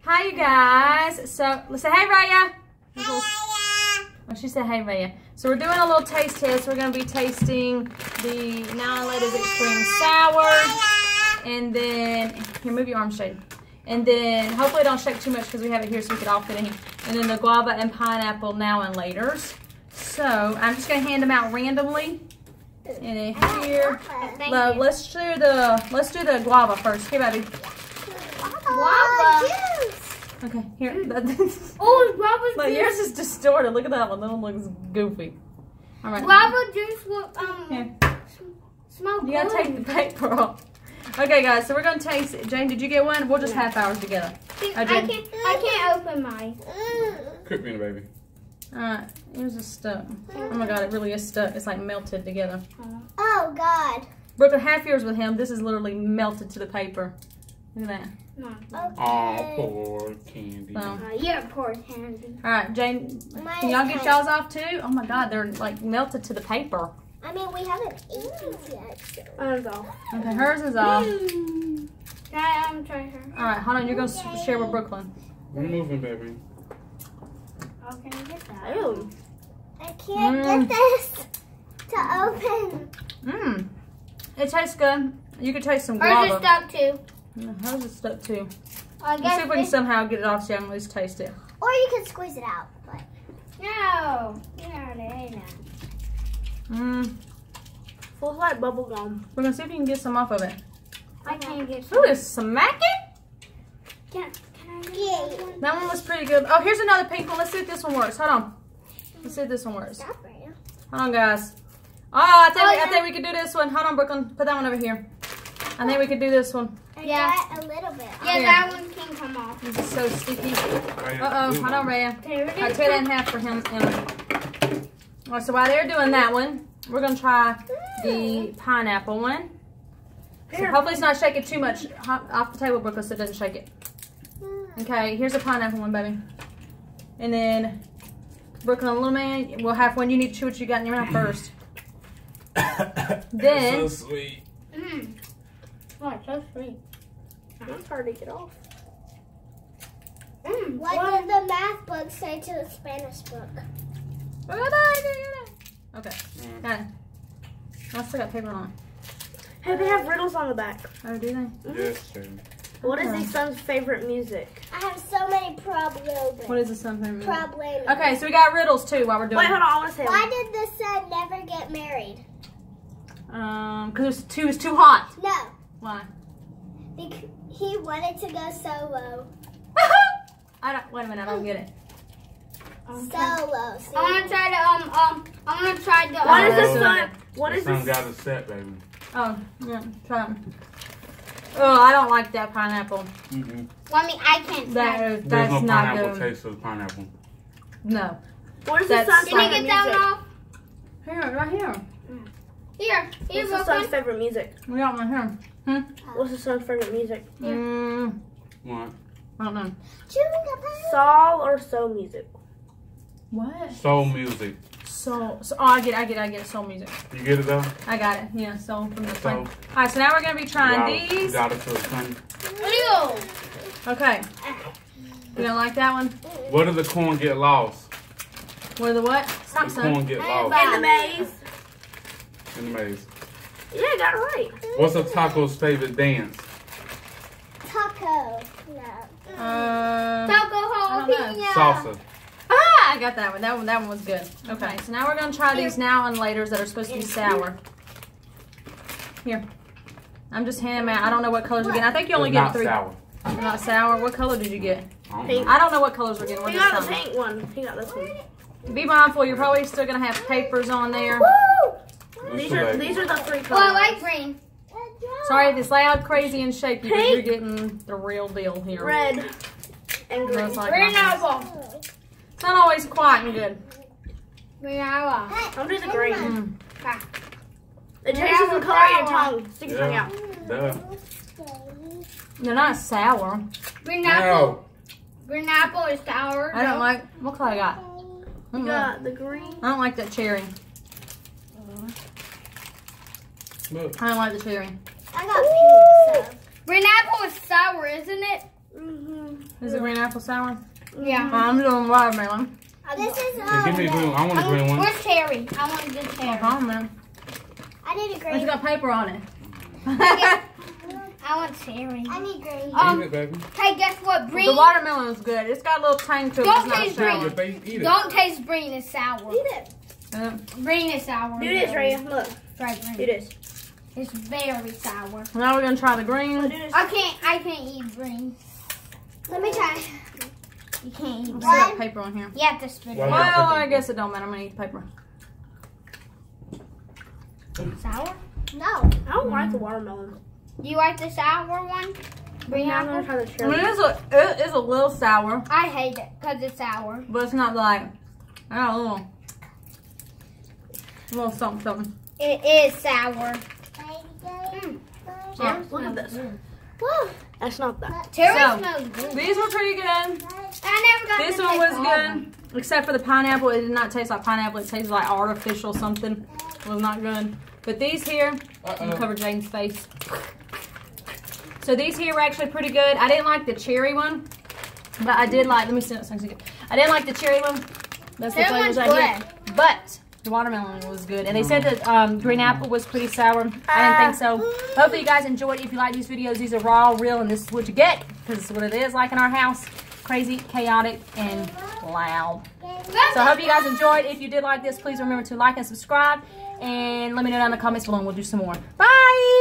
Hi, you guys. So, let's say, hey, Raya. Hey, Raya. Oh, she said, hey, Raya. So, we're doing a little taste test. We're going to be tasting the Now and Later's Extreme Sour. And then, here, move your arm, Shade. And then, hopefully don't shake too much because we have it here so we can all fit in here. And then the Guava and Pineapple Now and Later's. So, I'm just going to hand them out randomly. And then here, let's do the Guava first. Here, baby. Guava juice. Okay, here. Oh, guava Look, juice. yours is distorted. Look at that one. That one looks goofy. All right. Guava juice will smell good. You gotta take the paper off. Okay, guys. So we're gonna taste it. Jane, did you get one? We'll just half hours together. I can't open mine. Cook me, baby. All right. Yours is stuck. Oh my God, it really is stuck. It's like melted together. Oh God. Brooklyn, half yours with him. This is literally melted to the paper. Look at that. No. Okay. Oh, poor Candy. So. You're poor Candy. All right, Jane. Can y'all get y'all's off too? Oh my God, they're like melted to the paper. I mean, we haven't eaten yet. So. Okay, hers is off. Can I try her? All right, hold on. You're gonna share with Brooklyn. We're moving, baby. Oh, can I get that? Ew. I can't get this to open. Mmm. It tastes good. You could taste some Hers guava. is stuck too. Yeah, hers is stuck too. I Let's see if we can somehow get it off so you can at least taste it. Or you can squeeze it out. But no. Mmm. Feels like bubble gum. We're gonna see if you can get some off of it. I can't get some. Ooh, it's smacking. Can I get one? That one was pretty good. Oh, here's another pink one. Let's see if this one works. Hold on. Let's see if this one works. Stop right now. Hold on, guys. Oh, I think we could do this one. Hold on, Brooklyn. Put that one over here. I think we could do this one. I got a little bit. Yeah, Here. that one can come off. This is so sticky. Raya, Uh-oh. move Hold on, on. Raya. Okay, we're I'll gonna tear that in half for him. All right, so while they're doing that one, we're going to try the pineapple one. So hopefully it's not shaking too much off the table, Brooklyn, so it doesn't shake it. Okay, here's a pineapple one, baby. And then, Brooklyn, little man, we'll have one. You need to chew what you got in your mouth first. Then, That's so sweet. Oh, it's so sweet. It's hard to get off. What did the math book say to the Spanish book? okay, got it. I still got paper on. Hey, they have riddles on the back. Oh, do they? Yes, baby. What is the son's favorite music? I have so many problems. What is this something? Problems. Okay, so we got riddles too while we're doing Wait, hold on. I want to say Why one. did the son never get married? Because it was too hot. No, Why? because he wanted to go solo. Wait a minute, I don't get it. Solo. See? I'm gonna try the. What is this this son? What The is sun this? got us set, baby. Oh, yeah, try it. Oh, I don't like that pineapple. Well, I mean, I can't try. There's That's no not pineapple good. taste of the pineapple. No. What is the That's son's Can you favorite get that music? one off? Here, right here. Here, What's the son's favorite music? We got one here. What's the son's favorite music? What? I don't know. Chewing the Soul or soul music? What? Soul music. Soul. So, oh, I get it. Soul music. You get it though? I got it. Yeah, soul from the Soul. plane. All right, so now we're gonna be trying You these. got it to the sun. Okay. You don't like that one? Where did the corn get lost? What are the what? Stop, The son. corn get lost In the maze. in the maze. Yeah, I got it right. What's a taco's favorite dance? taco. No. Taco jalapeno. Salsa. Ah, I got that one. That one was good. Okay, so now we're gonna try these now and laters that are supposed to be sour. Here, I'm just handing them out. I don't know what colors we're getting. I think you only It's get not 3. sour. They're not sour. What color did you get? I don't Pink. know. I don't know what colors we're getting. We're He just got the telling. pink one. He got this one. Be mindful. You're probably still gonna have papers on there. It's These too are late. these are the 3 colors. Oh, I like green. Sorry if it's loud, crazy, and shaky, but Pink. you're getting the real deal here. Red and green. Looks like Green nothing. apple. It's not always quiet and good. Green apple. I'm doing the green. Mm. It changes the color of your tongue. Stick your tongue Yeah. out. Duh. They're not sour. Green apple. Green apple is sour. I don't like. What color I got? You got the green. I don't like that cherry. Look. I don't like the cherry. I got pink. So. Green apple is sour, isn't it? Mm-hmm. Is it green apple sour? Yeah. I'm doing watermelon. This is Yeah, give me a green one. I want a green one. Where's cherry? I want a good cherry. Man. I need a It's green. got paper on it. I want cherry. I need green. Eat it, baby. Hey, guess what? Green. The watermelon is good. It's got a little tang to it. Don't But it's taste not green. sour. Baby, eat it. Don't taste green. It's sour. Eat it. Green is sour. Do this, Rhea. Look. Try green. Do this. It's very sour. Now we're gonna try the green. Do this. I can't eat green. Let me try. You can't eat It's green. got paper on here. You have to spit it Well, out. Well, I guess it don't matter. I'm gonna eat the paper. Sour? No. I don't like the watermelon. Do you like the sour one? Green I'm gonna apple? try the I mean, cherry. it is a little sour, I hate it because it's sour. but it's not like, I don't know, a little something, something. It is sour. Yeah. Look at this. Woo. That's not that. Cherry So, smells good. These were pretty good. I never got This to one taste was all of them. good, except for the pineapple. It did not taste like pineapple. It tasted like artificial something. It was not good. But these here, I'm gonna cover Jaden's face. So these here were actually pretty good. I didn't like the cherry one, but I did like, let me see that thing's good. I didn't like the cherry one. That's the That flavors one's right here. But the watermelon was good. And they said that green apple was pretty sour. I didn't think so. Hopefully you guys enjoyed it. If you like these videos, these are raw, real, and this is what you get. Because this is what it is like in our house. Crazy, chaotic, and loud. So I hope you guys enjoyed. If you did like this, please remember to like and subscribe. And let me know down in the comments below and we'll do some more. Bye!